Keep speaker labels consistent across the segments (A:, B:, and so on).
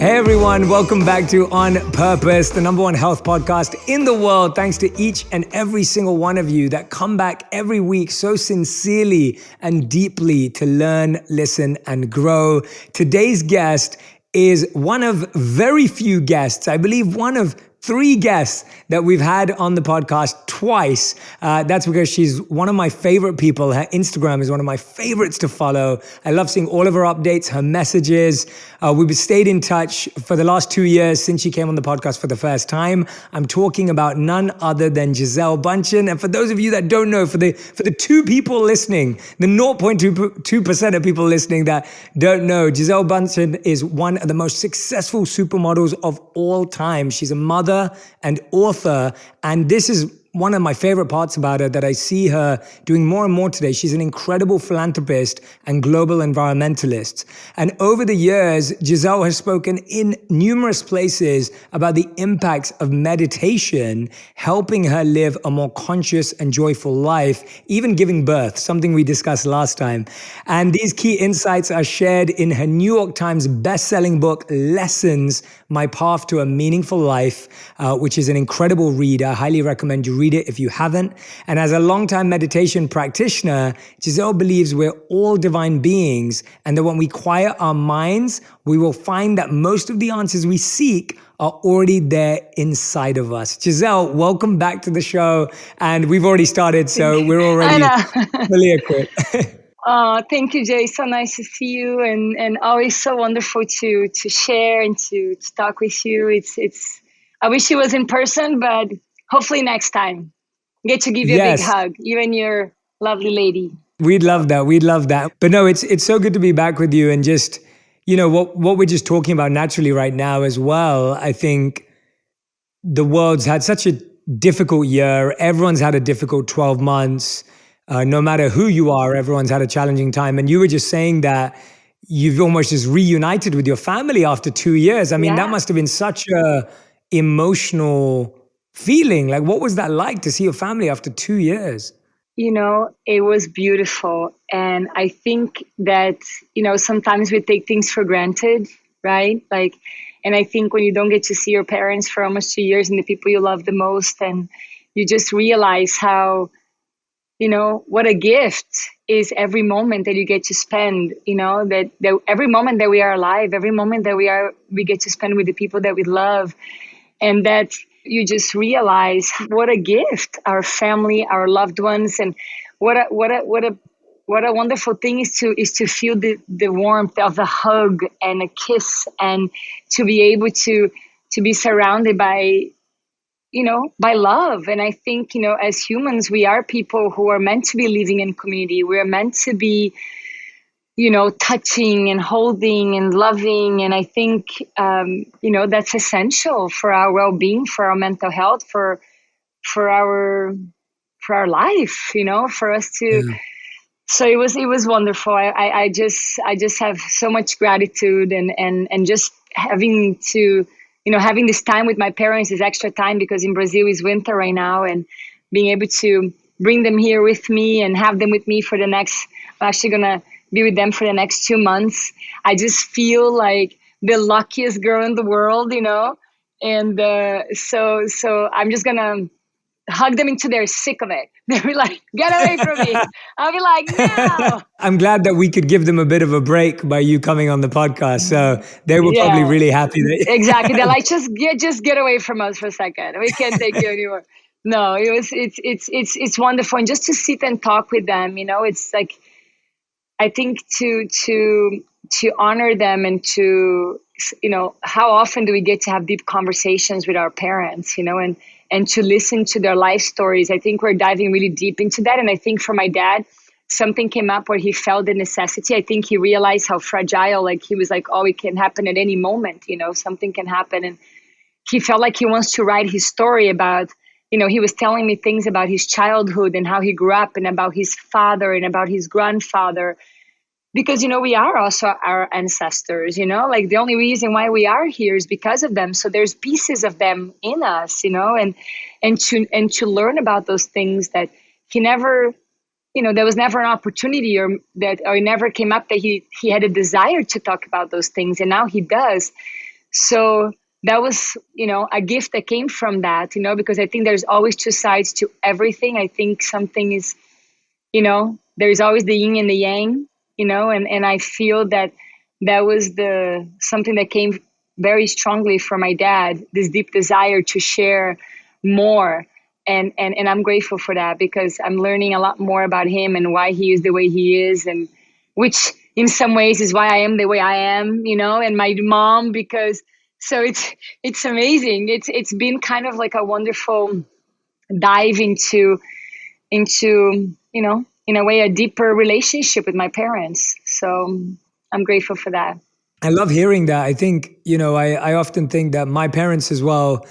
A: Hey everyone, welcome back to On Purpose, the number one health podcast in the world. Thanks to each and every single one of you that come back every week so sincerely and deeply to learn, listen, and grow. Today's guest is one of very few guests, I believe one of 3 guests that we've had on the podcast twice. That's because she's one of my favorite people. Her Instagram is one of my favorites to follow. I love seeing all of her updates, her messages. We've stayed in touch for the last 2 years since she came on the podcast for the first time. I'm talking about none other than Gisele Bundchen. And for those of you that don't know, for the 2 people listening, the 0.2% of people listening that don't know, Gisele Bundchen is one of the most successful supermodels of all time. She's a mother and author, and this is one of my favorite parts about her that I see her doing more and more today. She's an incredible philanthropist and global environmentalist. And over the years, Gisele has spoken in numerous places about the impacts of meditation, helping her live a more conscious and joyful life, even giving birth, something we discussed last time. And these key insights are shared in her New York Times best-selling book, Lessons, My Path to a Meaningful Life, which is an incredible read. I highly recommend you read it if you haven't. And as a longtime meditation practitioner, Gisele believes we're all divine beings, and that when we quiet our minds, we will find that most of the answers we seek are already there inside of us. Gisele, welcome back to the show. And we've already started, so we're already fully equipped.
B: Oh, thank you, Jay. So nice to see you, and always so wonderful to share and to talk with you. It's. I wish it was in person, but hopefully next time. Get to give you a big hug, you and your lovely lady.
A: We'd love that. We'd love that. But no, it's so good to be back with you, and just, you know, what we're just talking about naturally right now as well. I think the world's had such a difficult year. Everyone's had a difficult 12 months. No matter who you are, everyone's had a challenging time. And you were just saying that you've almost just reunited with your family after 2 years. I mean, that must have been such a emotional feeling. Like, what was that like to see your family after 2 years?
B: You know, it was beautiful. And I think that, you know, sometimes we take things for granted, right? Like, and I think when you don't get to see your parents for almost 2 years and the people you love the most, and you just realize how, you know, what a gift is every moment that you get to spend, you know, that every moment that we are alive, every moment that we get to spend with the people that we love. And that you just realize what a gift our family, our loved ones, and what a wonderful thing is to feel the warmth of a hug and a kiss, and to be able to be surrounded by, you know, by love. And I think, you know, as humans, we are people who are meant to be living in community. We're meant to be, you know, touching and holding and loving. And I think, you know, that's essential for our well-being, for our mental health, for our life, you know, for us to. Yeah. So it was wonderful. I just have so much gratitude, and just having to, you know, having this time with my parents is extra time, because in Brazil is winter right now, and being able to bring them here with me and have them with me for the next, I'm actually going to be with them for the next 2 months. I just feel like the luckiest girl in the world, you know? And so I'm just going to hug them until they're sick of it. They'll be like, get away from me. I'll be like, no.
A: I'm glad that we could give them a bit of a break by you coming on the podcast. So they were probably really happy.
B: Exactly. They're like, just get away from us for a second. We can't take you anymore. No, it's wonderful. And just to sit and talk with them, you know, it's like, I think to honor them, and to, you know, how often do we get to have deep conversations with our parents, you know, and to listen to their life stories. I think we're diving really deep into that. And I think for my dad, something came up where he felt the necessity. I think he realized how fragile, like he was like, oh, it can happen at any moment, you know, something can happen. And he felt like he wants to write his story about, you know, he was telling me things about his childhood and how he grew up, and about his father and about his grandfather. Because, you know, we are also our ancestors, you know, like the only reason why we are here is because of them. So there's pieces of them in us, you know, and to learn about those things that he never, you know, there was never an opportunity, or it never came up that he had a desire to talk about those things. And now he does. So that was, a gift that came from that, because I think there's always two sides to everything. I think something is, there's always the yin and the yang, and I feel that that was the something that came very strongly from my dad, this deep desire to share more. And I'm grateful for that, because I'm learning a lot more about him and why he is the way he is, and which in some ways is why I am the way I am, and my mom, because so it's amazing. It's been kind of like a wonderful dive into in a way a deeper relationship with my parents. So I'm grateful for that.
A: I love hearing that. I think, I often think that my parents as well,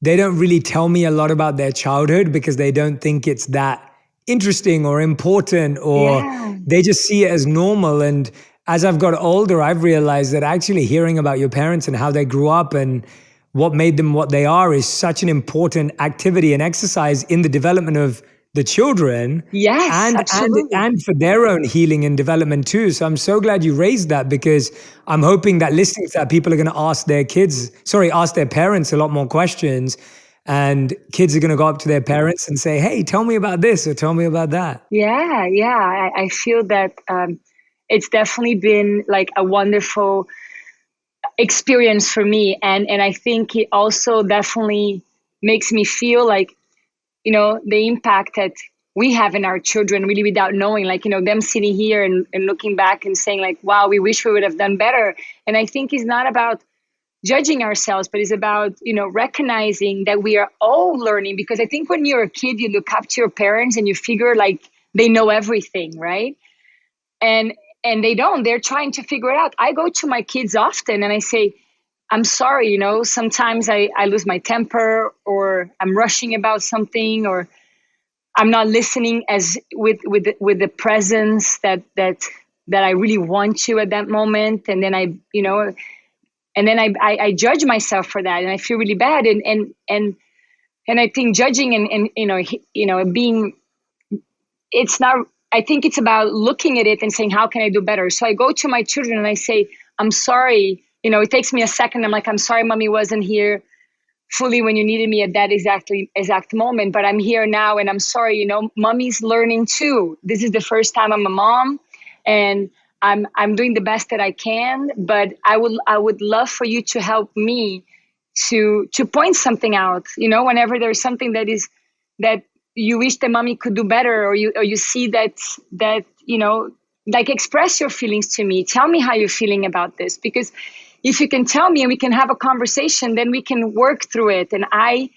A: they don't really tell me a lot about their childhood because they don't think it's that interesting or important, or
B: Yeah.
A: they just see it as normal. And as I've got older, I've realized that actually hearing about your parents and how they grew up and what made them what they are is such an important activity and exercise in the development of the children,
B: Yes, absolutely.
A: and for their own healing and development too. So I'm so glad you raised that, because I'm hoping that listening to that, people are going to ask their parents a lot more questions, and kids are going to go up to their parents and say, "Hey, tell me about this," or "Tell me about that."
B: Yeah. I feel that it's definitely been like a wonderful experience for me, and I think it also definitely makes me feel like, the impact that we have in our children, really, without knowing, like, them sitting here and looking back and saying like, wow, we wish we would have done better. And I think it's not about judging ourselves, but it's about, recognizing that we are all learning. Because I think when you're a kid, you look up to your parents and you figure like they know everything, right? And they don't. They're trying to figure it out. I go to my kids often and I say, I'm sorry, sometimes I lose my temper, or I'm rushing about something, or I'm not listening as with the presence that I really want to at that moment. And then I judge myself for that, and I feel really bad. And I think judging and being, it's not, I think it's about looking at it and saying, how can I do better? So I go to my children and I say, I'm sorry. It takes me a second. I'm like, I'm sorry, mommy wasn't here fully when you needed me at that exact moment, but I'm here now, and I'm sorry, mommy's learning too. This is the first time I'm a mom, and I'm doing the best that I can, but I would love for you to help me to point something out, whenever there's something that you wish that mommy could do better, or you see that like, express your feelings to me. Tell me how you're feeling about this, because if you can tell me and we can have a conversation, then we can work through it. And I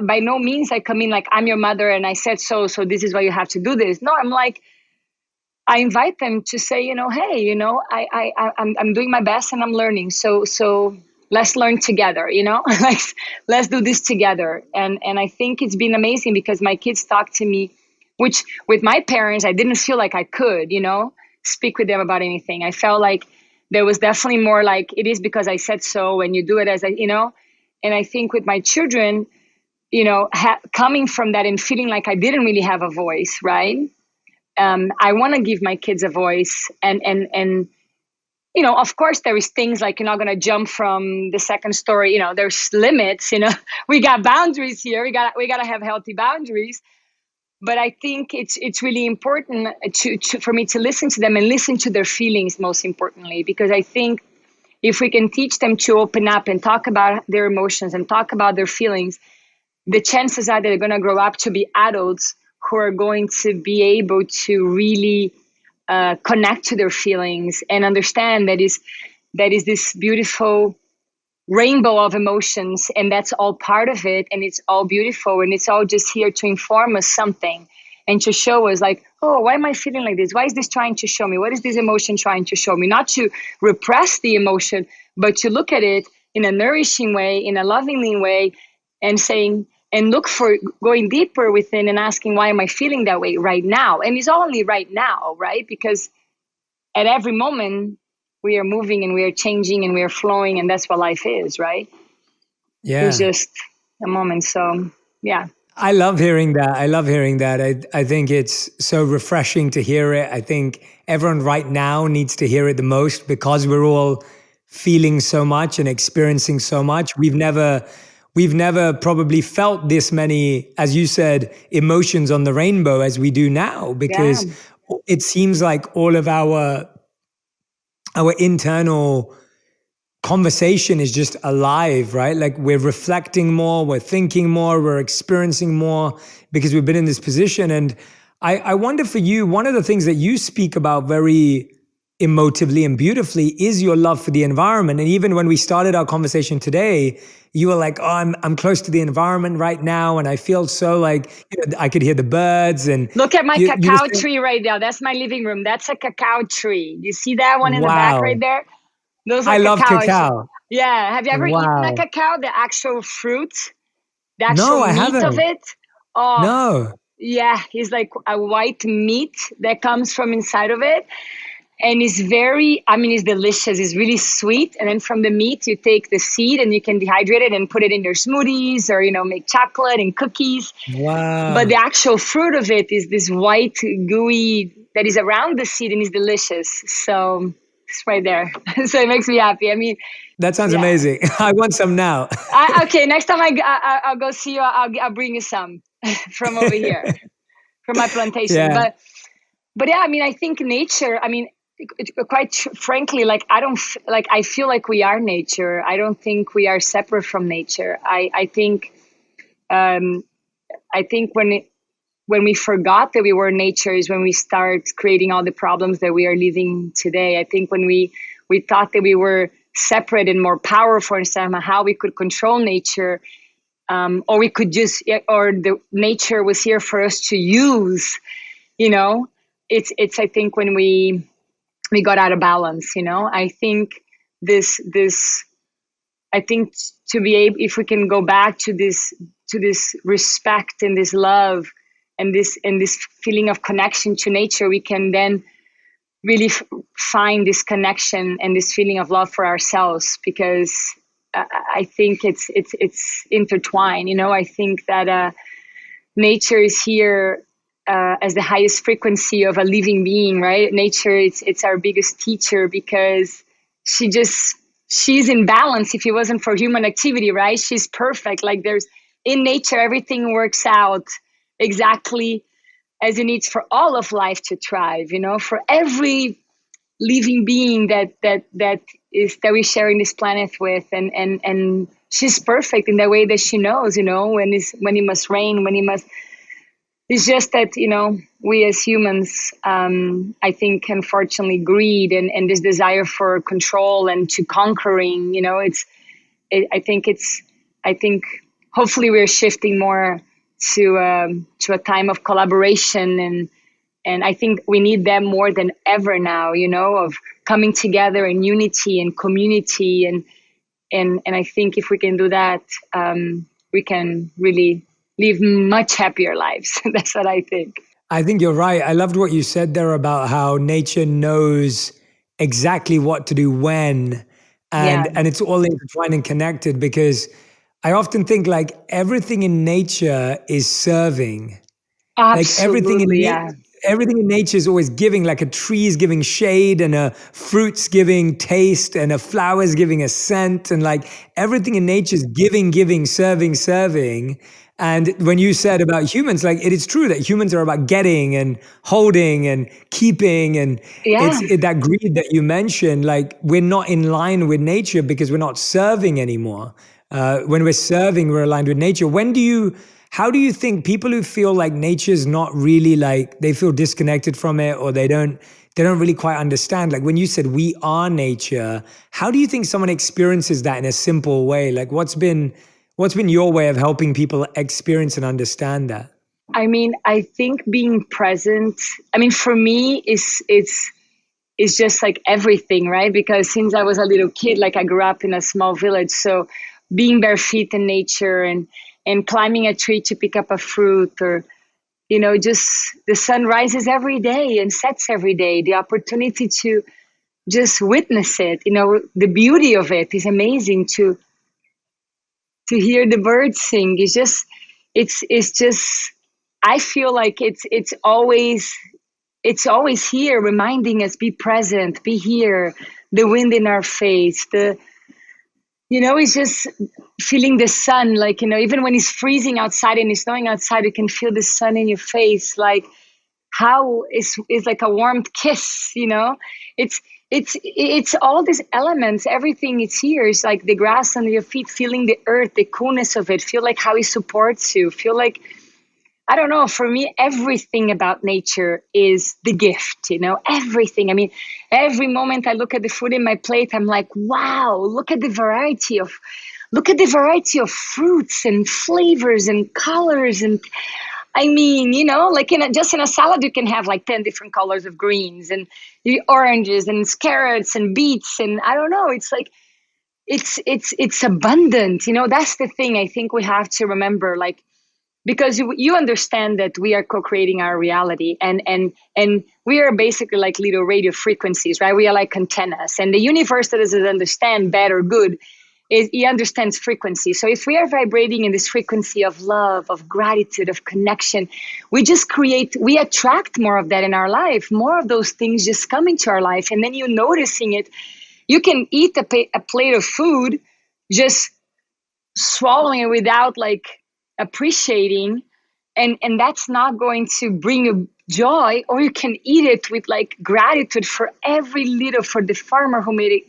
B: by no means I come in like, I'm your mother and I said so this is why you have to do this. No, I'm like, I invite them to say, hey, I'm doing my best and I'm learning. So let's learn together, like, let's do this together. And I think it's been amazing, because my kids talk to me, which with my parents, I didn't feel like I could, speak with them about anything. I felt like there was definitely more like, it is because I said so, and you do it as and I think with my children, coming from that and feeling like I didn't really have a voice, right? I want to give my kids a voice, and of course there is things like, you're not going to jump from the second story. There's limits. We got boundaries here. We got to have healthy boundaries. But I think it's really important for me to listen to them and listen to their feelings, most importantly, because I think if we can teach them to open up and talk about their emotions and talk about their feelings, the chances are that they're going to grow up to be adults who are going to be able to really connect to their feelings and understand that is this beautiful rainbow of emotions, and that's all part of it, and it's all beautiful, and it's all just here to inform us something and to show us like, oh, why am I feeling like this? Why is this trying to show me? What is this emotion trying to show me? Not to repress the emotion, but to look at it in a nourishing way, in a loving way, and saying, and look for going deeper within and asking, why am I feeling that way right now? And it's only right now, right? Because at every moment we are moving and we are changing and we are flowing, and that's what life is, right? It's
A: Yeah.
B: just a moment. So yeah.
A: I love hearing that. I love hearing that. I think it's so refreshing to hear it. I think everyone right now needs to hear it the most, because we're all feeling so much and experiencing so much. We've never probably felt this many, as you said, emotions on the rainbow as we do now,
B: Yeah.
A: because it seems like all of our internal conversation is just alive, right? Like we're reflecting more, we're thinking more, we're experiencing more because we've been in this position. And I wonder for you, one of the things that you speak about very emotively and beautifully is your love for the environment. And even when we started our conversation today, you were like, "Oh, I'm close to the environment right now, and I feel so like I could hear the birds." And
B: Look at my
A: you were
B: cacao
A: saying,
B: tree right now. That's my living room. That's a cacao tree. You see that one in the back right
A: "Wow,
B: there? Those are
A: I love
B: cacaos.
A: cacao."
B: Yeah. Have you ever eaten a
A: Wow.
B: cacao? The actual fruit, the actual
A: No, I
B: meat of
A: haven't.
B: it? Oh,
A: No.
B: yeah. It's like a white meat that comes from inside of it. And it's very, I mean, it's delicious. It's really sweet. And then from the meat, you take the seed and you can dehydrate it and put it in your smoothies or, make chocolate and cookies. But
A: Wow.
B: the actual fruit of it is this white gooey that is around the seed and is delicious. So it's right there. So it makes me happy. I mean,
A: That sounds
B: yeah.
A: amazing. I want some now.
B: Okay, next time I'll go see you, I'll bring you some from over here, from my plantation.
A: Yeah.
B: But yeah, I mean, I think nature, I mean, quite frankly, like I feel like we are nature. I don't think we are separate from nature. Um, I think when we forgot that we were nature is when we start creating all the problems that we are living today. I think when we thought that we were separate and more powerful and somehow we could control nature, or we could just, or the nature was here for us to use, you know, it's I think when we got out of balance, I think this I think to be able, if we can go back to this respect and this love and this feeling of connection to nature, we can then really find this connection and this feeling of love for ourselves, because I think it's intertwined. I think that nature is here as the highest frequency of a living being, right? Nature, it's our biggest teacher, because she's in balance. If it wasn't for human activity, right? She's perfect. Like in nature, everything works out exactly as it needs for all of life to thrive, for every living being that we're sharing this planet with, and she's perfect in the way that she knows, when it must rain, when it must. It's just that, we as humans, I think, unfortunately, greed and this desire for control and to conquering, I think hopefully we're shifting more to a time of collaboration, and I think we need them more than ever now, of coming together in unity and community, and I think if we can do that, we can really live much happier lives. That's what I think.
A: I think you're right. I loved what you said there about how nature knows exactly what to do when,
B: Yeah,
A: and it's all intertwined and connected, because I often think like everything in nature is serving. Like
B: absolutely. Yeah,
A: everything in nature is always giving, like a tree is giving shade, and a fruit's giving taste, and a flower's giving a scent, and like everything in nature is giving, serving. And when you said about humans, like it is true that humans are about getting and holding and keeping, and
B: yeah.
A: that greed that you mentioned. Like we're not in line with nature because we're not serving anymore. When we're serving, we're aligned with nature. How do you think people who feel like nature's not really, like they feel disconnected from it, or they don't really quite understand, like when you said we are nature, how do you think someone experiences that in a simple way? Like what's been your way of helping people experience and understand that?
B: I mean, I think being present. I mean, for me, it's just like everything, right? Because since I was a little kid, like I grew up in a small village, so being bare feet in nature and climbing a tree to pick up a fruit, or just the sun rises every day and sets every day. The opportunity to just witness it, the beauty of it is amazing. To hear the birds sing is just, it's just. I feel like it's always here reminding us, be present, be here, the wind in our face, it's just feeling the sun, like, even when it's freezing outside and it's snowing outside, you can feel the sun in your face. Like, how is like a warm kiss, it's all these elements, everything it's here. It's like the grass under your feet, feeling the earth, the coolness of it, feel like how it supports you, feel like, I don't know, for me, everything about nature is the gift, everything. I mean, every moment I look at the food in my plate, I'm like, wow, look at the variety of fruits and flavors and colors. And I mean, like just in a salad, you can have like 10 different colors of greens and oranges and carrots and beets. And I don't know, it's like, it's abundant. That's the thing I think we have to remember, like, because you understand that we are co-creating our reality, and we are basically like little radio frequencies, right? We are like antennas, and the universe that doesn't understand bad or good, he understands frequency. So if we are vibrating in this frequency of love, of gratitude, of connection, we attract more of that in our life. More of those things just come into our life, and then you're noticing it. You can eat a plate of food, just swallowing it without like appreciating, and that's not going to bring you joy. Or you can eat it with like gratitude for every little, for the farmer who made it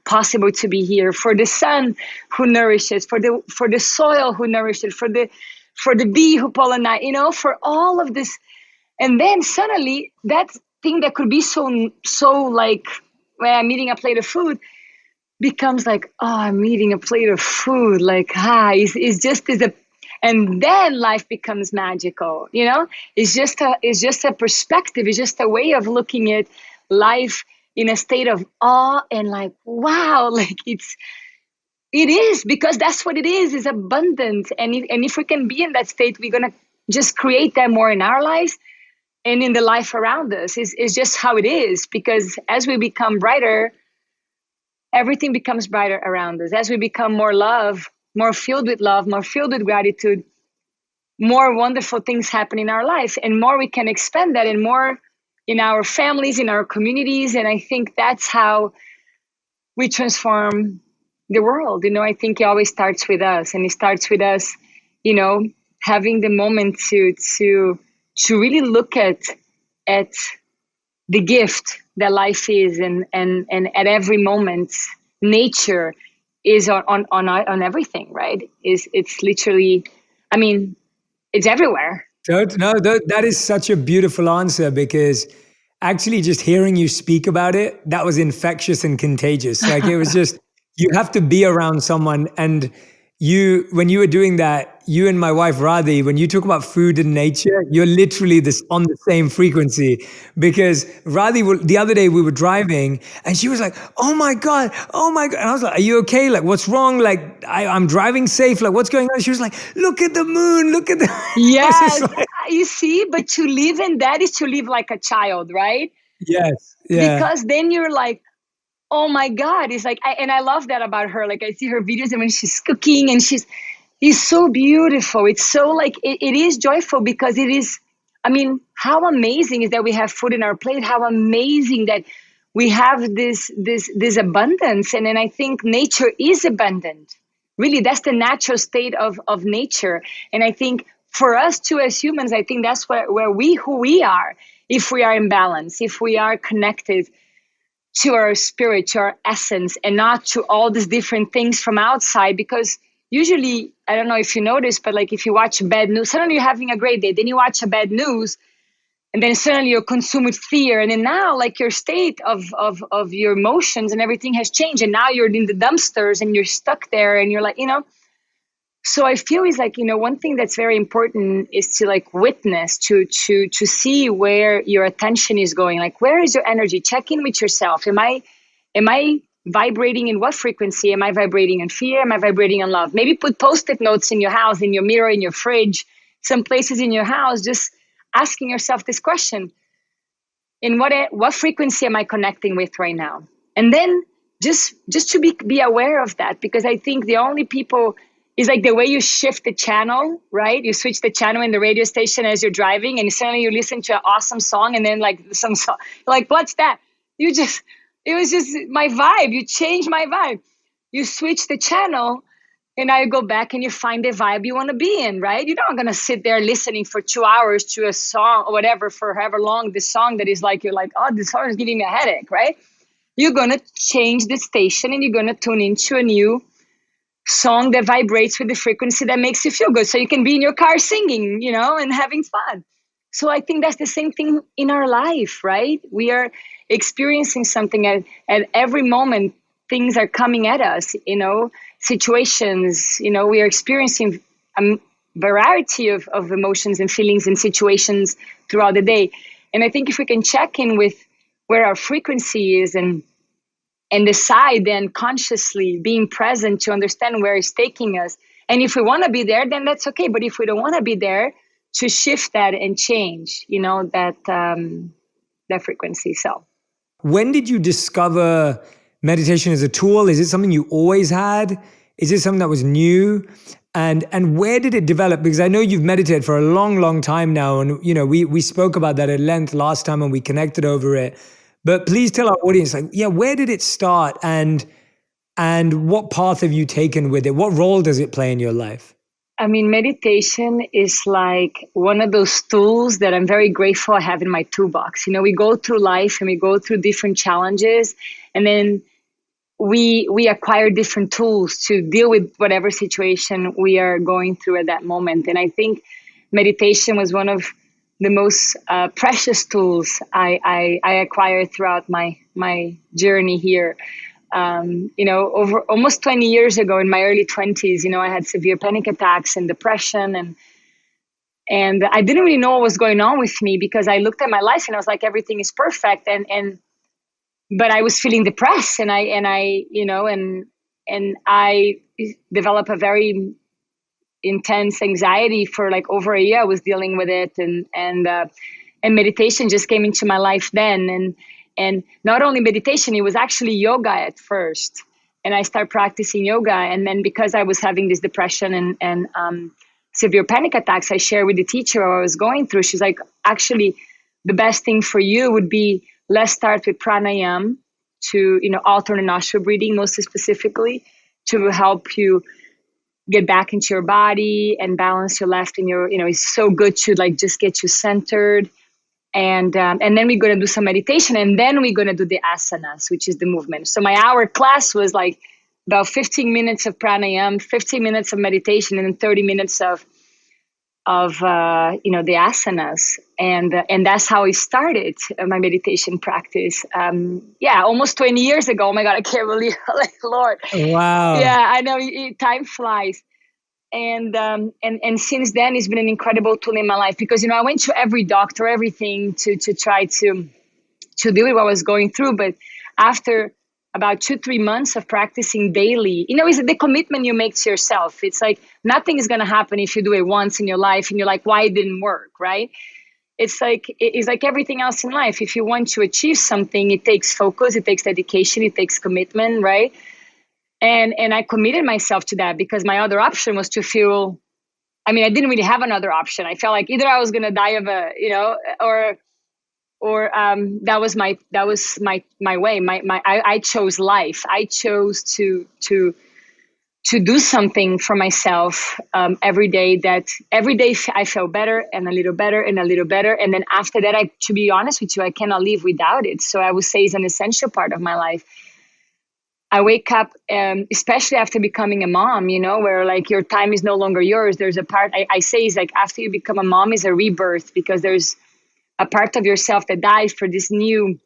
B: possible to be here, for the sun who nourishes, for the soil who nourishes, for the bee who pollinate, for all of this. And then suddenly that thing that could be so like, when I'm eating a plate of food, becomes like, oh, I'm eating a plate of food, like, it's just is a, and then life becomes magical. It's just a perspective. It's just a way of looking at life in a state of awe and like, wow, like it is, because that's what it is abundant. And if we can be in that state, we're gonna just create that more in our lives and in the life around us. Is just how it is, because as we become brighter, everything becomes brighter around us. As we become more filled with gratitude, more wonderful things happen in our life, and more we can expand that, and more in our families, in our communities. And I think that's how we transform the world. I think it always starts with us, and it starts with us, having the moment to really look at the gift that life is, and at every moment, nature is on everything, right? It's literally, I mean, it's everywhere.
A: No, that is such a beautiful answer, because actually just hearing you speak about it, that was infectious and contagious. Like, it was just, you have to be around someone. And when you were doing that, you and my wife Radhi, when you talk about food and nature, you're literally on the same frequency. Because Radhi, the other day we were driving and she was like, oh my God. And I was like, are you okay? Like, what's wrong? Like, I'm driving safe. Like, what's going on? She was like, look at the moon, look at the...
B: Yes, you see, but to live in that is to live like a child, right?
A: Yes. Yeah.
B: Because then you're like, oh my God. It's like, and I love that about her. Like, I see her videos, and when she's cooking, and it's so beautiful. It's so like, it is joyful, because it is, I mean, how amazing is that we have food in our plate? How amazing that we have this abundance. And then I think nature is abundant. Really, that's the natural state of nature. And I think for us too, as humans, I think that's who we are, if we are in balance, if we are connected to our spirit, to our essence, and not to all these different things from outside. Because usually, I don't know if you notice, but like, if you watch bad news, suddenly you're having a great day, then you watch a bad news, and then suddenly you're consumed with fear. And then now, like, your state of your emotions and everything has changed, and now you're in the dumpsters and you're stuck there, and you're like, so I feel it's like, one thing that's very important is to like witness, to see where your attention is going. Like, where is your energy? Check in with yourself. Am I vibrating in what frequency? Am I vibrating in fear? Am I vibrating in love? Maybe put Post-it notes in your house, in your mirror, in your fridge, some places in your house, just asking yourself this question: in what frequency am I connecting with right now? And then just to be aware of that, because I think the only people is like the way you shift the channel, right? You switch the channel in the radio station as you're driving, and suddenly you listen to an awesome song, and then like some song, like, what's that? It's it was just my vibe. You change my vibe. You switch the channel, and now you go back and you find the vibe you want to be in, right? You're not gonna sit there listening for 2 hours to a song or whatever for however long this song that is like, you're like, oh, this song is giving me a headache, right? You're gonna change the station and you're gonna tune into a new song that vibrates with the frequency that makes you feel good, so you can be in your car singing, and having fun. So I think that's the same thing in our life, right? We are experiencing something at every moment. Things are coming at us, situations, we are experiencing a variety of emotions and feelings and situations throughout the day. And I think if we can check in with where our frequency is, and decide then consciously being present to understand where it's taking us. And if we want to be there, then that's okay. But if we don't want to be there, to shift that and change, that frequency. So,
A: when did you discover meditation as a tool? Is it something you always had? Is it something that was new? And where did it develop? Because I know you've meditated for a long, long time now. And, we spoke about that at length last time when we connected over it. But please tell our audience, where did it start, and what path have you taken with it? What role does it play in your life?
B: I mean, meditation is like one of those tools that I'm very grateful I have in my toolbox. We go through life and we go through different challenges, and then we acquire different tools to deal with whatever situation we are going through at that moment. And I think meditation was one of the most precious tools I acquired throughout my journey here. Over almost 20 years ago, in my early 20s, I had severe panic attacks and depression, and I didn't really know what was going on with me, because I looked at my life and I was like, everything is perfect, but I was feeling depressed, and I developed a very intense anxiety for like over a year. I was dealing with it, and meditation just came into my life then, and not only meditation, it was actually yoga at first. And I started practicing yoga, and then because I was having this depression and severe panic attacks, I shared with the teacher what I was going through. She's like, actually, the best thing for you would be, let's start with pranayama, to alternate nostril breathing, most specifically, to help you get back into your body and balance your left and your, it's so good to like just get you centered. And then we're going to do some meditation, and then we're going to do the asanas, which is the movement. So my hour class was like about 15 minutes of pranayama, 15 minutes of meditation, and then 30 minutes of the asanas. And that's how I started my meditation practice. Almost 20 years ago. Oh my God, I can't believe it. Like, Lord.
A: Wow.
B: Yeah, I know, time flies. And since then, it's been an incredible tool in my life, because I went to every doctor, everything to try to deal with what I was going through. But after about 2-3 months of practicing daily, it's the commitment you make to yourself. It's like nothing is going to happen if you do it once in your life and you're like, why it didn't work, right? It's like everything else in life. If you want to achieve something, it takes focus, it takes dedication, it takes commitment, right? And I committed myself to that, because my other option was to feel, I didn't really have another option. I felt like either I was going to die of or that was my way. I chose life. I chose to do something for myself every day. I felt better and a little better and a little better. And then after that, to be honest with you, I cannot live without it. So I would say it's an essential part of my life. I wake up, especially after becoming a mom, where like your time is no longer yours. There's a part I say is like, after you become a mom is a rebirth, because there's a part of yourself that dies for this new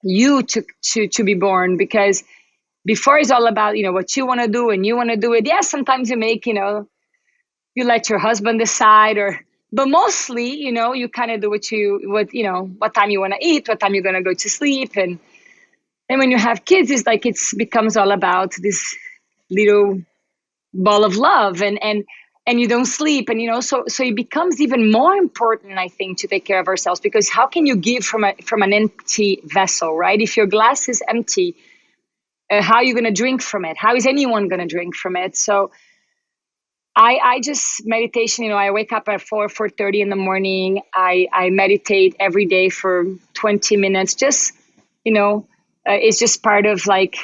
B: you to be born. Because before it's all about, what you want to do and you want to do it. Yeah, sometimes you make, you let your husband decide, but mostly, you kind of do what time you want to eat, what time you're going to go to sleep. And when you have kids, it's like it becomes all about this little ball of love, and you don't sleep, and so it becomes even more important, I think, to take care of ourselves, because how can you give from an empty vessel, right? If your glass is empty, how are you going to drink from it? How is anyone going to drink from it? So I just meditation. I wake up at 4:30 in the morning. I meditate every day for 20 minutes, just it's just part of like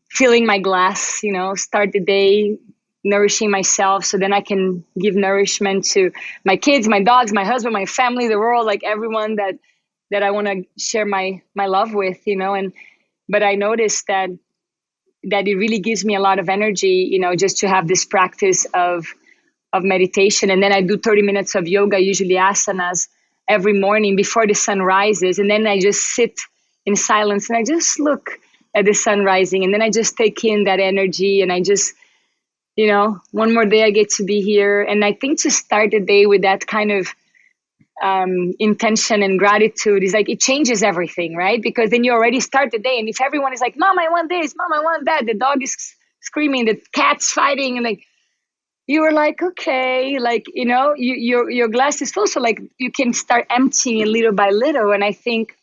B: filling my glass, start the day nourishing myself so then I can give nourishment to my kids, my dogs, my husband, my family, the world, like everyone that I want to share my love with, and but I noticed that it really gives me a lot of energy, just to have this practice of meditation. And then I do 30 minutes of yoga, usually asanas, every morning before the sun rises. And then I just sit in silence and I just look at the sun rising. And then I just take in that energy and I just, one more day I get to be here. And I think to start the day with that kind of intention and gratitude is like, it changes everything, right? Because then you already start the day. And if everyone is like, Mom, I want this, Mom, I want that, the dog is screaming, the cat's fighting, and like, you were like, okay, like, your glass is full. So like you can start emptying it little by little. And I think,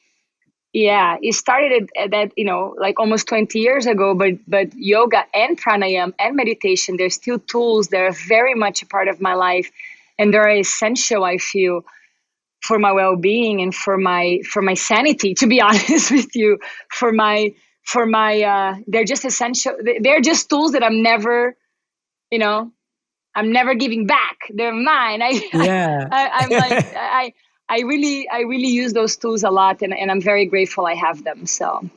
B: yeah, it started at that, like almost 20 years ago, but yoga and pranayama and meditation, they're still tools that are very much a part of my life. And they're essential, I feel, for my well-being and for my sanity, to be honest with you, they're just essential. They're just tools that I'm never giving back. They're mine.
A: Yeah.
B: I'm like, I really use those tools a lot, and I'm very grateful I have them. So.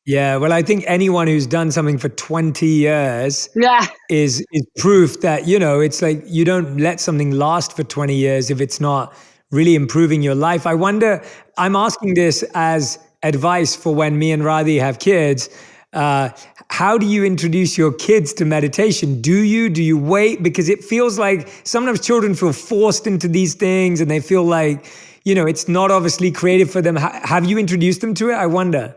A: Yeah, well, I think anyone who's done something for 20 years
B: Yeah.
A: is proof that, it's like you don't let something last for 20 years if it's not really improving your life. I wonder, I'm asking this as advice for when me and Radhi have kids. How do you introduce your kids to meditation? Do you wait? Because it feels like sometimes children feel forced into these things and they feel like, it's not obviously creative for them. Have you introduced them to it? I wonder.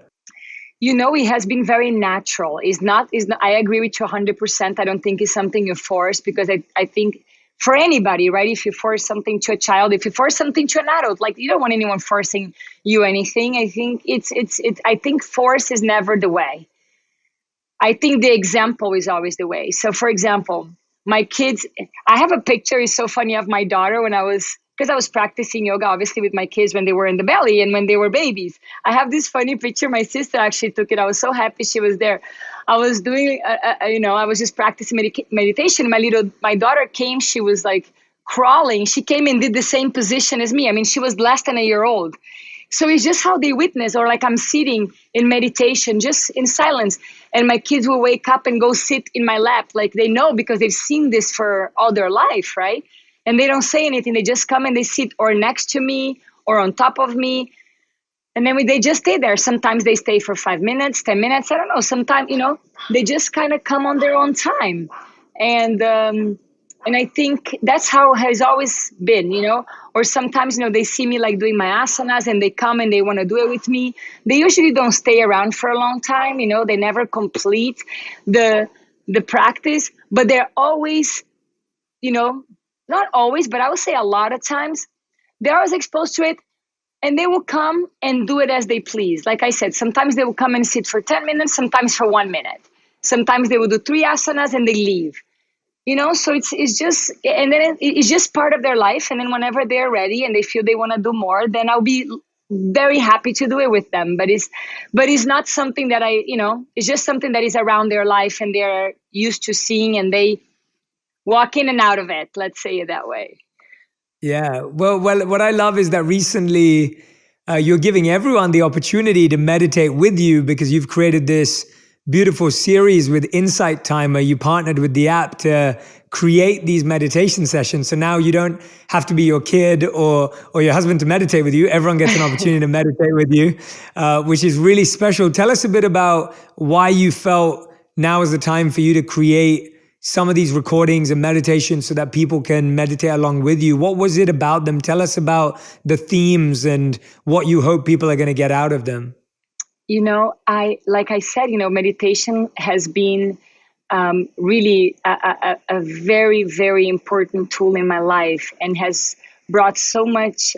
B: It has been very natural. It's not, I agree with you 100%. I don't think it's something you force, because I think for anybody, right? If you force something to a child, if you force something to an adult, like you don't want anyone forcing you anything. I think I think force is never the way. I think the example is always the way. So for example, my kids, I have a picture, it's so funny, of my daughter because I was practicing yoga, obviously, with my kids when they were in the belly and when they were babies. I have this funny picture. My sister actually took it. I was so happy she was there. I was doing, I was just practicing meditation. My daughter came, she was like crawling. She came and did the same position as me. I mean, she was less than a year old. So it's just how they witness, or like I'm sitting in meditation, just in silence, and my kids will wake up and go sit in my lap. Like they know, because they've seen this for all their life, right? And they don't say anything. They just come and they sit or next to me or on top of me. And then they just stay there. Sometimes they stay for 5 minutes, 10 minutes. I don't know. Sometimes, they just kind of come on their own time. And I think that's how it has always been, or sometimes, they see me like doing my asanas and they come and they want to do it with me. They usually don't stay around for a long time. They never complete the practice, but they're always, not always, but I would say a lot of times they're always exposed to it, and they will come and do it as they please. Like I said, sometimes they will come and sit for 10 minutes, sometimes for 1 minute. Sometimes they will do 3 asanas and they leave. So it's just, and then it's just part of their life. And then whenever they're ready and they feel they want to do more, then I'll be very happy to do it with them. But it's not something that it's just something that is around their life and they're used to seeing, and they walk in and out of it. Let's say it that way.
A: Yeah. Well, what I love is that recently you're giving everyone the opportunity to meditate with you, because you've created this beautiful series with Insight Timer. You partnered with the app to create these meditation sessions. So now you don't have to be your kid or your husband to meditate with you. Everyone gets an opportunity to meditate with you, which is really special. Tell us a bit about why you felt now is the time for you to create some of these recordings and meditations so that people can meditate along with you. What was it about them? Tell us about the themes and what you hope people are going to get out of them.
B: Like I said, meditation has been really a very, very important tool in my life, and has brought so much,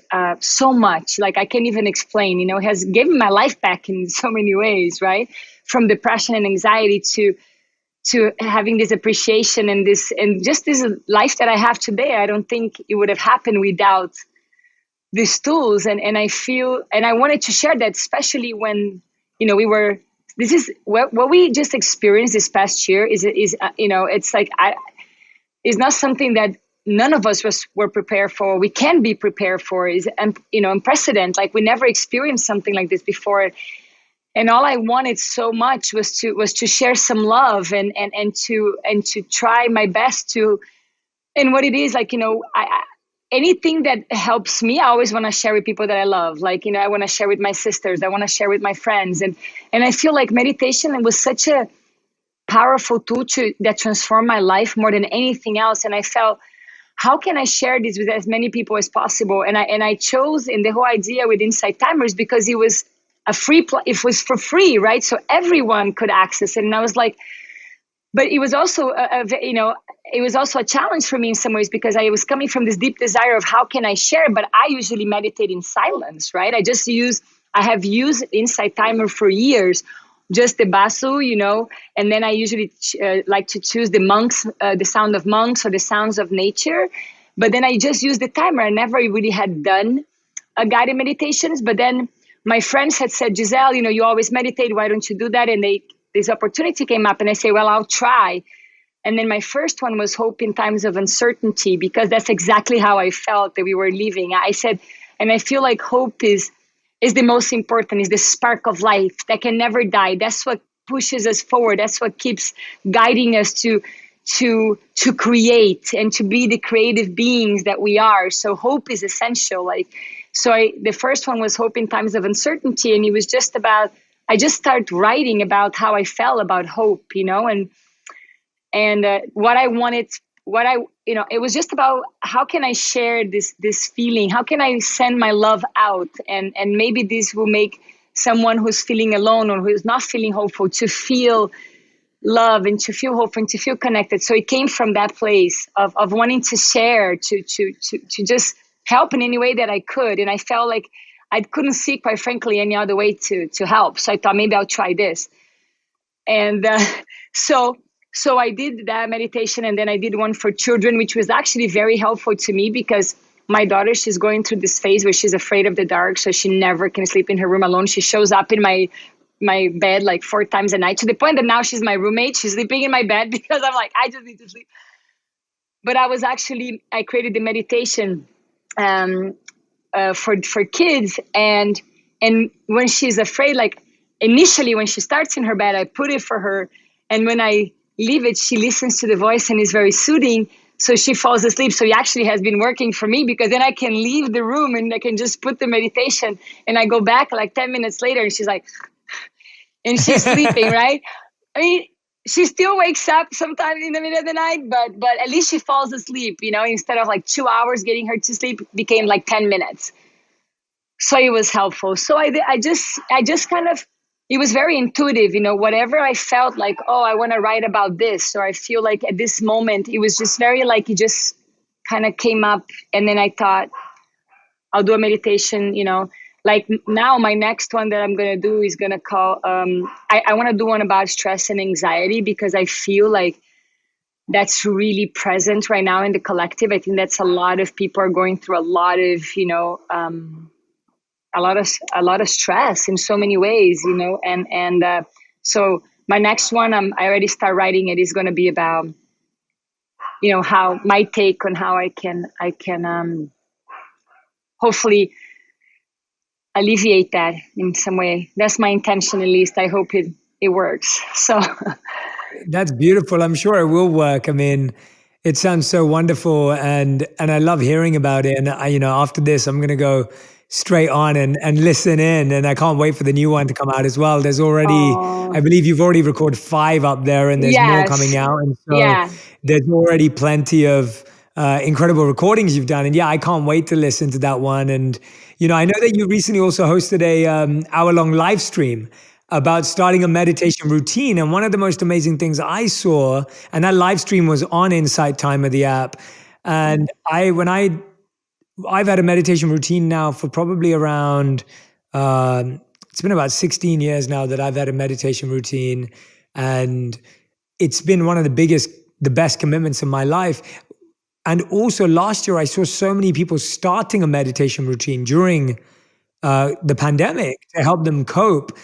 B: like I can't even explain, has given my life back in so many ways, right? From depression and anxiety to having this appreciation and just this life that I have today. I don't think it would have happened without these tools. And I feel, and I wanted to share that, especially when, we were this is what we just experienced this past year is it's like is not something that none of us were prepared for. We can be prepared for is unprecedented. Like we never experienced something like this before. And all I wanted so much was to share some love and to try my best to. And what it is, like, anything that helps me, I always want to share with people that I love. Like, I want to share with my sisters. I want to share with my friends. And I feel like meditation was such a powerful tool that transformed my life more than anything else. And I felt, how can I share this with as many people as possible? And I chose in the whole idea with Insight Timers because it was it was for free, right? So everyone could access it. And I was like, but it was also it was also a challenge for me in some ways because I was coming from this deep desire of how can I share, but I usually meditate in silence, right? I have used Insight Timer for years, just the basu, and then I usually like to choose the sound of monks or the sounds of nature. But then I just used the timer. I never really had done guided meditations, but then my friends had said, Gisele, you always meditate. Why don't you do that? And this opportunity came up and I say, well, I'll try. And then my first one was hope in times of uncertainty, because that's exactly how I felt that we were living. I said, and I feel like hope is the most important, is the spark of life that can never die. That's what pushes us forward. That's what keeps guiding us to create and to be the creative beings that we are. So hope is essential. The first one was hope in times of uncertainty. And it was just about, I just started writing about how I felt about hope, and what I wanted, it was just about how can I share this feeling? How can I send my love out? And maybe this will make someone who's feeling alone or who's not feeling hopeful to feel love and to feel hope and to feel connected. So it came from that place of wanting to share, to just help in any way that I could. And I felt like I couldn't see, quite frankly, any other way to help. So I thought maybe I'll try this. And so I did that meditation, and then I did one for children, which was actually very helpful to me because my daughter, she's going through this phase where she's afraid of the dark. So she never can sleep in her room alone. She shows up in my bed like 4 times a night, to the point that now she's my roommate. She's sleeping in my bed because I'm like, I just need to sleep. But I created the meditation for kids. And when she's afraid, like initially when she starts in her bed, I put it for her. And when I leave it, she listens to the voice and is very soothing. So she falls asleep. So it actually has been working for me, because then I can leave the room and I can just put the meditation, and I go back like 10 minutes later and she's like, and she's sleeping, right? I mean, she still wakes up sometimes in the middle of the night, but at least she falls asleep, instead of like 2 hours getting her to sleep, became like 10 minutes. So it was helpful. So I just kind of, it was very intuitive, whatever I felt like, oh, I want to write about this, or I feel like at this moment, it was just very like, it just kind of came up. And then I thought, I'll do a meditation, like now my next one that I'm going to do is going to call, I want to do one about stress and anxiety, because I feel like that's really present right now in the collective. I think that's a lot of people are going through a lot of, a lot of stress in so many ways, and so my next one, I already start writing it, is going to be about, how my take on how I can hopefully alleviate that in some way. That's my intention, at least. I hope it works. So
A: that's beautiful. I'm sure it will work. I mean, it sounds so wonderful, and I love hearing about it. And after this, I'm going to go straight on and listen in, and I can't wait for the new one to come out as well. There's already, I believe you've already recorded 5 up there, and there's more coming out. And so there's already plenty of incredible recordings you've done. And I can't wait to listen to that one. And, I know that you recently also hosted a hour-long live stream about starting a meditation routine. And one of the most amazing things I saw, and that live stream was on Insight Timer, the app. And I've had a meditation routine now for probably around, it's been about 16 years now that I've had a meditation routine. And it's been one of the best commitments in my life. And also last year, I saw so many people starting a meditation routine during the pandemic to help them cope.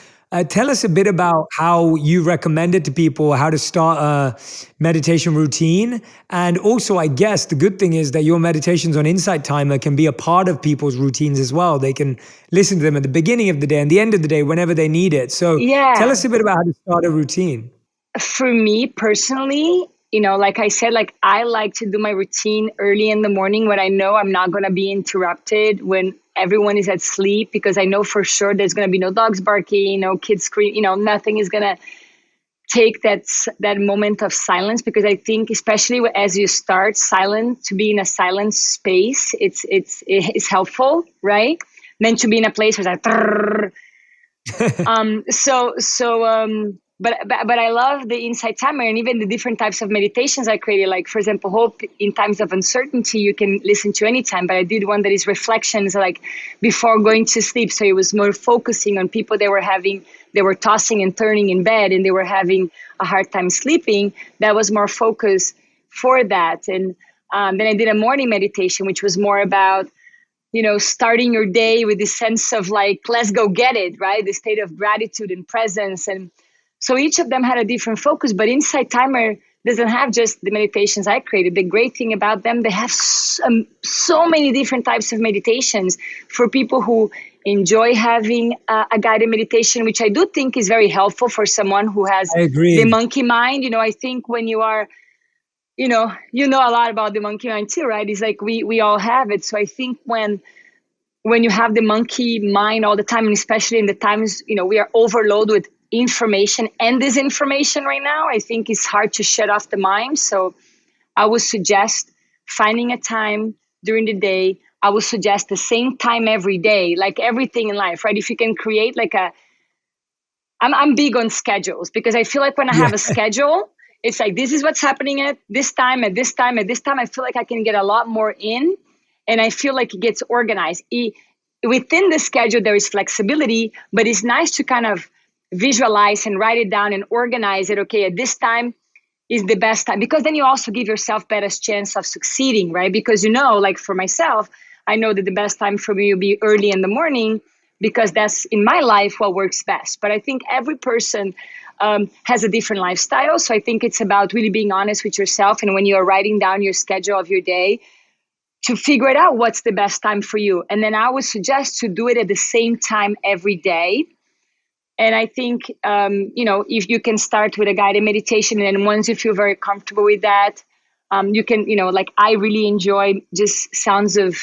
A: Tell us a bit about how you recommend it to people, how to start a meditation routine. And also, I guess the good thing is that your meditations on Insight Timer can be a part of people's routines as well. They can listen to them at the beginning of the day and the end of the day, whenever they need it. So tell
B: Yeah.
A: us a bit about how to start a routine.
B: For me personally, like I said, like I like to do my routine early in the morning when I know I'm not going to be interrupted, when everyone is at sleep, because I know for sure there's going to be no dogs barking, no kids screaming, nothing is going to take that moment of silence, because I think especially as you start silent, to be in a silent space, it's helpful, right? Then to be in a place where it's like but I love the Insight Timer and even the different types of meditations I created. Like, for example, Hope in Times of Uncertainty, you can listen to anytime, but I did one that is reflections, like before going to sleep. So it was more focusing on people they were tossing and turning in bed and they were having a hard time sleeping. That was more focus for that. And then I did a morning meditation, which was more about starting your day with this sense of like, let's go get it, right? The state of gratitude and presence. And so each of them had a different focus, but Insight Timer doesn't have just the meditations I created. The great thing about them, they have so many different types of meditations for people who enjoy having a guided meditation, which I do think is very helpful for someone who has
A: I agree.
B: the monkey mind. I think when you are, you know a lot about the monkey mind too, right? It's like we all have it. So I think when you have the monkey mind all the time, and especially in the times, we are overloaded with information and disinformation right now, I think it's hard to shut off the mind. So I would suggest finding a time during the day. I would suggest the same time every day, like everything in life, right? If you can create like I'm big on schedules, because I feel like when I have a schedule, it's like, this is what's happening at this time, at this time, at this time. I feel like I can get a lot more in, and I feel like it gets organized. Within the schedule, there is flexibility, but it's nice to kind of visualize and write it down and organize it. Okay, at this time is the best time, because then you also give yourself best chance of succeeding, right? Because like for myself, I know that the best time for me will be early in the morning, because that's in my life what works best. But I think every person has a different lifestyle. So I think it's about really being honest with yourself. And when you are writing down your schedule of your day, to figure it out what's the best time for you. And then I would suggest to do it at the same time every day. And I think, if you can start with a guided meditation, and then once you feel very comfortable with that, you can, like I really enjoy just sounds of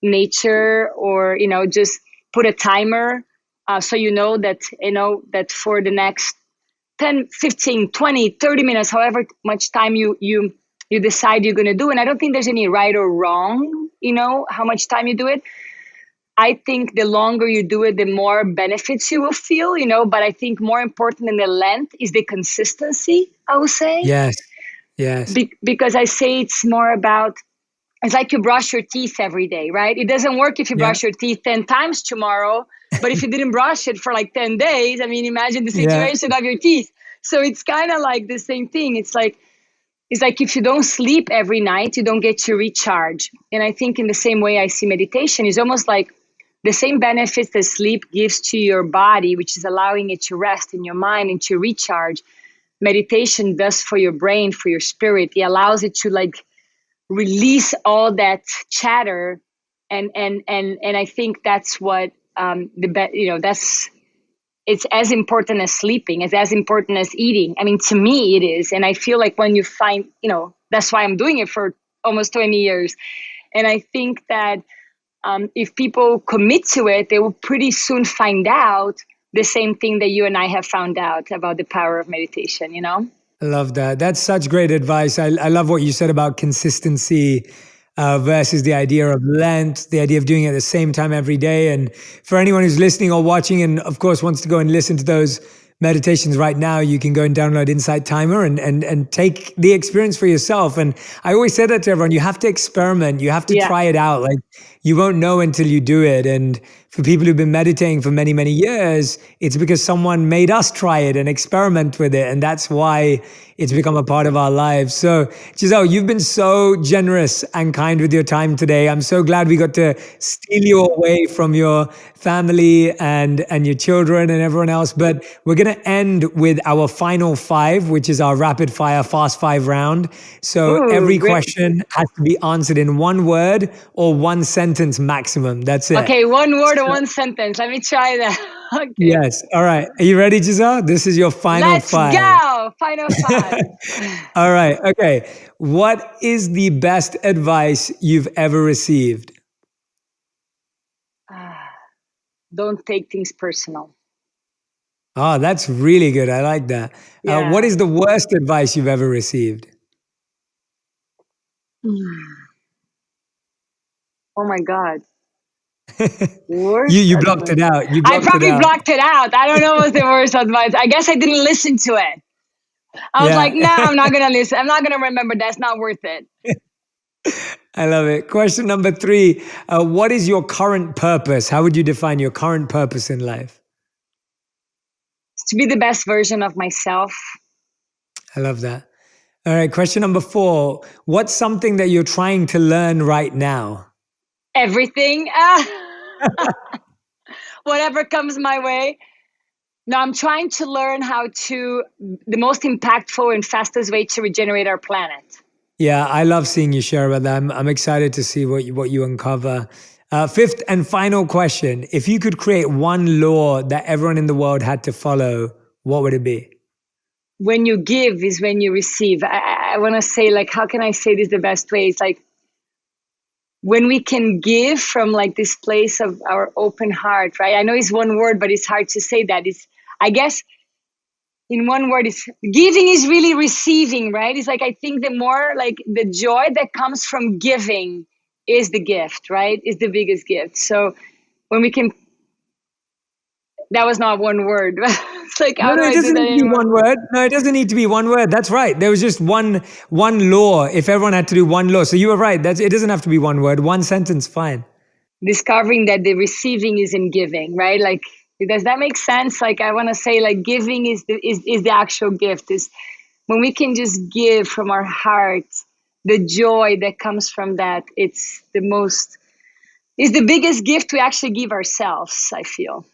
B: nature, or, just put a timer. So that for the next 10, 15, 20, 30 minutes, however much time you decide you're going to do. And I don't think there's any right or wrong, how much time you do it. I think the longer you do it, the more benefits you will feel, but I think more important than the length is the consistency, I would say.
A: Yes.
B: Because I say it's more about, it's like you brush your teeth every day, right? It doesn't work if you brush your teeth 10 times tomorrow, but if you didn't brush it for like 10 days, I mean, imagine the situation of your teeth. So it's kind of like the same thing. It's like if you don't sleep every night, you don't get to recharge. And I think in the same way I see meditation is almost like the same benefits that sleep gives to your body, which is allowing it to rest in your mind and to recharge. Meditation does for your brain, for your spirit. It allows it to like release all that chatter. And I think that's what it's as important as sleeping, it's as important as eating. I mean, to me it is. And I feel like when you find, that's why I'm doing it for almost 20 years. And I think that if people commit to it, they will pretty soon find out the same thing that you and I have found out about the power of meditation,
A: I love that. That's such great advice. I love what you said about consistency versus the idea of length, the idea of doing it at the same time every day. And for anyone who's listening or watching, and of course wants to go and listen to those meditations right now, you can go and download Insight Timer and take the experience for yourself. And I always say that to everyone, you have to experiment, you have to try it out. Like, you won't know until you do it. And for people who've been meditating for many, many years, it's because someone made us try it and experiment with it. And that's why it's become a part of our lives. So, Gisele, you've been so generous and kind with your time today. I'm so glad we got to steal you away from your family and your children and everyone else. But we're going to end with our final five, which is our rapid fire fast five round. So
B: Ooh,
A: every
B: great.
A: question has to be answered in one word or one sentence maximum. That's it.
B: Okay, one word or one sentence. Let me try that. Okay.
A: Yes. All right. Are you ready, Gisele? This is your final
B: Let's
A: five.
B: go. Final five.
A: All right. Okay. What is the best advice you've ever received?
B: Don't take things personal.
A: Oh, that's really good. I like that. What
B: Yeah.
A: is the worst advice you've ever received?
B: Oh my God.
A: You
B: Worst
A: you blocked
B: advice.
A: it out. You
B: I
A: blocked it
B: probably
A: out.
B: blocked it out. I don't know what's the worst advice. I guess I didn't listen to it. I was like,
A: Yeah.
B: nah, I'm not going to listen. I'm not going to remember. That's not worth it.
A: I love it. Question number three. What is your current purpose? How would you define your current purpose in life?
B: To be the best version of myself.
A: I love that. All right. Question number four. What's something that you're trying to learn right now?
B: Everything. Whatever comes my way. No, I'm trying to learn how to, the most impactful and fastest way to regenerate our planet.
A: Yeah, I love seeing you share about that. I'm excited to see what you uncover. Fifth and final question. If you could create one law that everyone in the world had to follow, what would it be?
B: When you give is when you receive. I want to say, like, how can I say this the best way? It's like when we can give from like this place of our open heart, right? I know it's one word, but it's hard to say that. It's, I guess, in one word, it's giving is really receiving, right? It's like, I think the more like the joy that comes from giving is the gift, right? Is the biggest gift. So when we can, that was not one word. It's like,
A: No,
B: how do
A: no, it
B: I do
A: doesn't
B: that
A: need to be
B: in one
A: one
B: word?
A: word. No, it doesn't need to be one word. That's right. There was just one law. If everyone had to do one law, so you were right. It doesn't have to be one word. One sentence, fine.
B: Discovering that the receiving is in giving, right? Like, does that make sense? Like, I want to say, like, giving is the actual gift. Is when we can just give from our heart, the joy that comes from that. It's the most, is the biggest gift we actually give ourselves, I feel.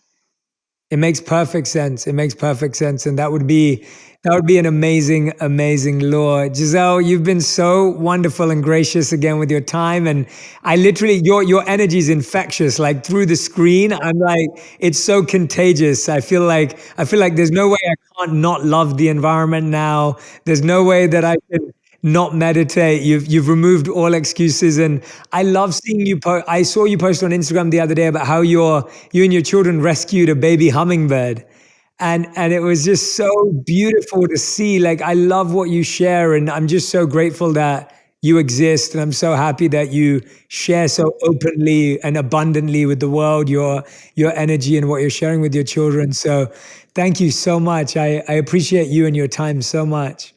A: It makes perfect sense. It makes perfect sense. And that would be an amazing, amazing law. Gisele, you've been so wonderful and gracious again with your time. And I literally, your energy is infectious. Like through the screen, I'm like, it's so contagious. I feel like there's no way I can't not love the environment now. There's no way that I can not meditate. You've removed all excuses, and I love seeing you. I saw you post on Instagram the other day about how you and your children rescued a baby hummingbird, and it was just so beautiful to see. Like I love what you share, and I'm just so grateful that you exist, and I'm so happy that you share so openly and abundantly with the world your energy and what you're sharing with your children. So, thank you so much. I appreciate you and your time so much.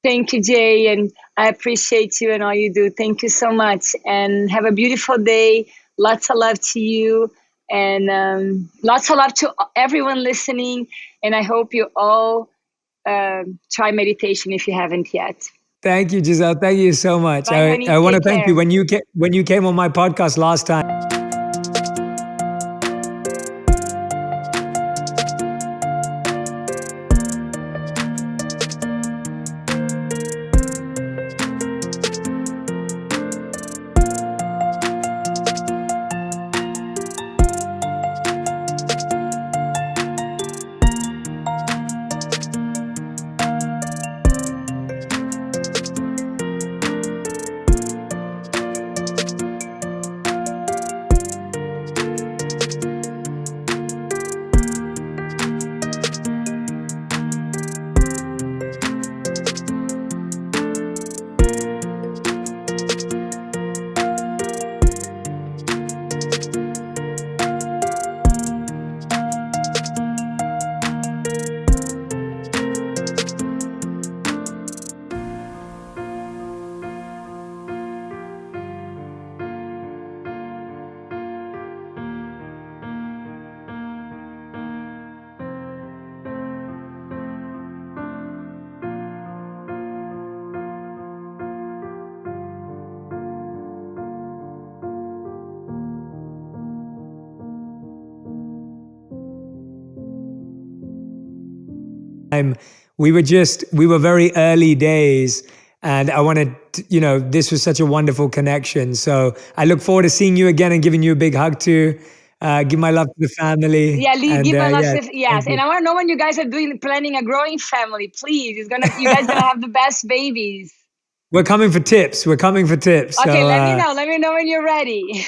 B: Thank you, Jay, and I appreciate you and all you do. Thank you so much, and have a beautiful day. Lots of love to you, and lots of love to everyone listening. And I hope you all try meditation if you haven't yet.
A: Thank you, Gisele. Thank you so much.
B: Bye,
A: I
B: honey.
A: want to
B: Take
A: thank you
B: care.
A: when you came on my podcast last time. we were very early days, and I wanted to, this was such a wonderful connection. So I look forward to seeing you again and giving you a big hug too. Give my love to the family.
B: Yeah, Lee,
A: And
B: give my love
A: yeah,
B: to yes.
A: thank
B: And
A: you.
B: I want to know when you guys are planning a growing family. Please, you guys gonna have the best babies.
A: We're coming for tips. We're coming for tips.
B: Okay,
A: So
B: let me know. Let me know when you're ready.